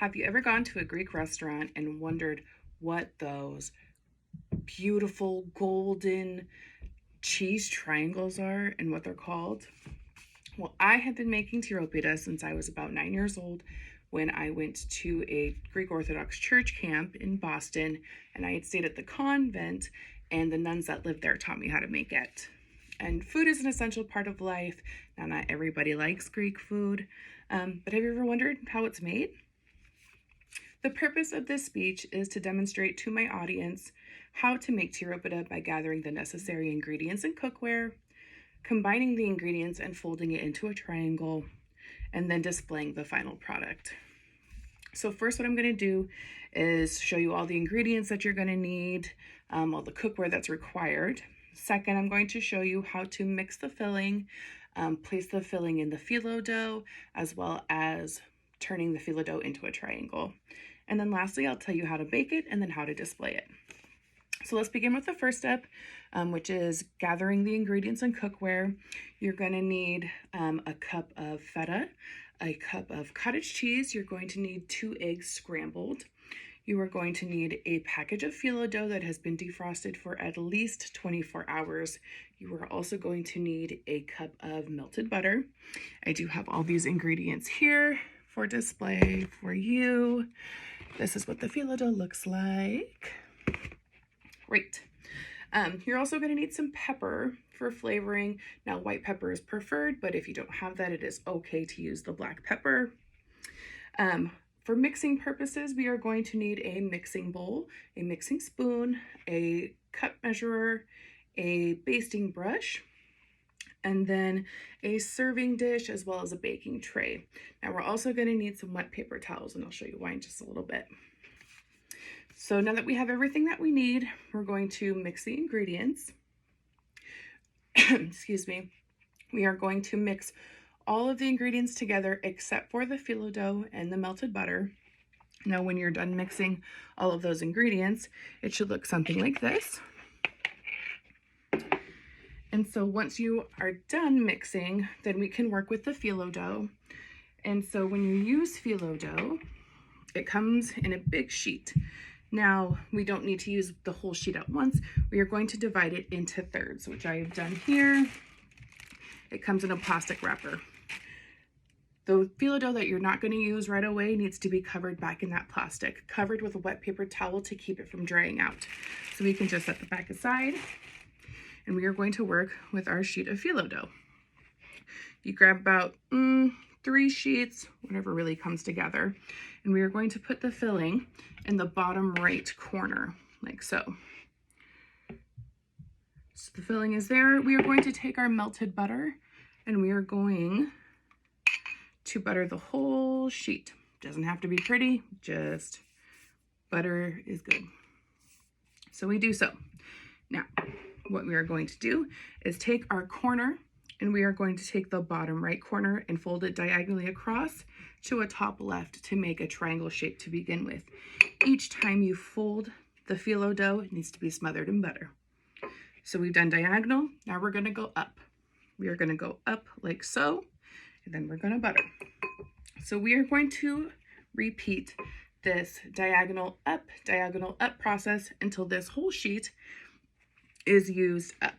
Have you ever gone to a Greek restaurant and wondered what those beautiful golden cheese triangles are and what they're called? Well, I have been making tiropita since I was about 9 years old when I went to a Greek Orthodox church camp in Boston, and I had stayed at the convent, and the nuns that lived there taught me how to make it. And food is an essential part of life. Now, not everybody likes Greek food, but have you ever wondered how it's made? The purpose of this speech is to demonstrate to my audience how to make tiropita by gathering the necessary ingredients and cookware, combining the ingredients and folding it into a triangle, and then displaying the final product. So first, what I'm going to do is show you all the ingredients that you're going to need, all the cookware that's required. Second, I'm going to show you how to mix the filling, place the filling in the phyllo dough, as well as turning the phyllo dough into a triangle. And then lastly, I'll tell you how to bake it and then how to display it. So let's begin with the first step, which is gathering the ingredients and cookware. You're going to need a cup of feta, a cup of cottage cheese. You're going to need 2 eggs scrambled. You are going to need a package of phyllo dough that has been defrosted for at least 24 hours. You are also going to need a cup of melted butter. I do have all these ingredients here for display for you. This is what the phyllo dough looks like. Great. You're also going to need some pepper for flavoring. Now, white pepper is preferred, but if you don't have that, it is okay to use the black pepper. For mixing purposes, we are going to need a mixing bowl, a mixing spoon, a cup measurer, a basting brush, and then a serving dish as well as a baking tray. Now, we're also going to need some wet paper towels, and I'll show you why in just a little bit. So now that we have everything that we need, we're going to mix the ingredients. Excuse me. We are going to mix all of the ingredients together except for the phyllo dough and the melted butter. Now, when you're done mixing all of those ingredients, it should look something like this. And so once you are done mixing, then we can work with the phyllo dough. And so when you use phyllo dough, it comes in a big sheet. Now, we don't need to use the whole sheet at once. We are going to divide it into thirds, which I have done here. It comes in a plastic wrapper. The phyllo dough that you're not going to use right away needs to be covered back in that plastic, covered with a wet paper towel to keep it from drying out. So we can just set the back aside, and we are going to work with our sheet of phyllo dough. You grab about 3 sheets, whatever really comes together, and we are going to put the filling in the bottom right corner, like so. So the filling is there. We are going to take our melted butter, and we are going to butter the whole sheet. Doesn't have to be pretty, just butter is good. So we do so. Now, what we are going to do is take our corner, and we are going to take the bottom right corner and fold it diagonally across to a top left to make a triangle shape to begin with. Each time you fold the phyllo dough, it needs to be smothered in butter. So we've done diagonal. Now we're going to go up. We are going to go up like so, and then we're going to butter. So we are going to repeat this diagonal up process until this whole sheet is used up,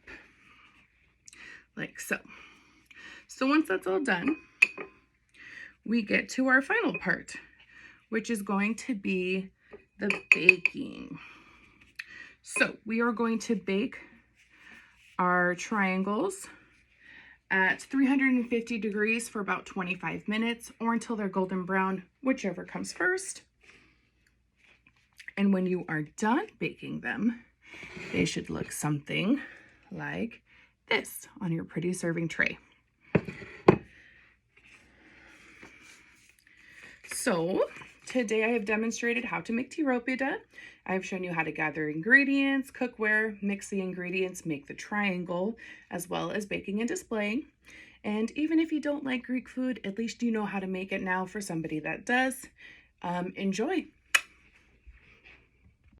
like so. So once that's all done, we get to our final part, which is going to be the baking. So we are going to bake our triangles at 350 degrees for about 25 minutes or until they're golden brown, whichever comes first. And when you are done baking them, they should look something like this on your pretty serving tray. So today I have demonstrated how to make tiropita. I have shown you how to gather ingredients, cookware, mix the ingredients, make the triangle, as well as baking and displaying. And even if you don't like Greek food, at least you know how to make it now for somebody that does. Enjoy.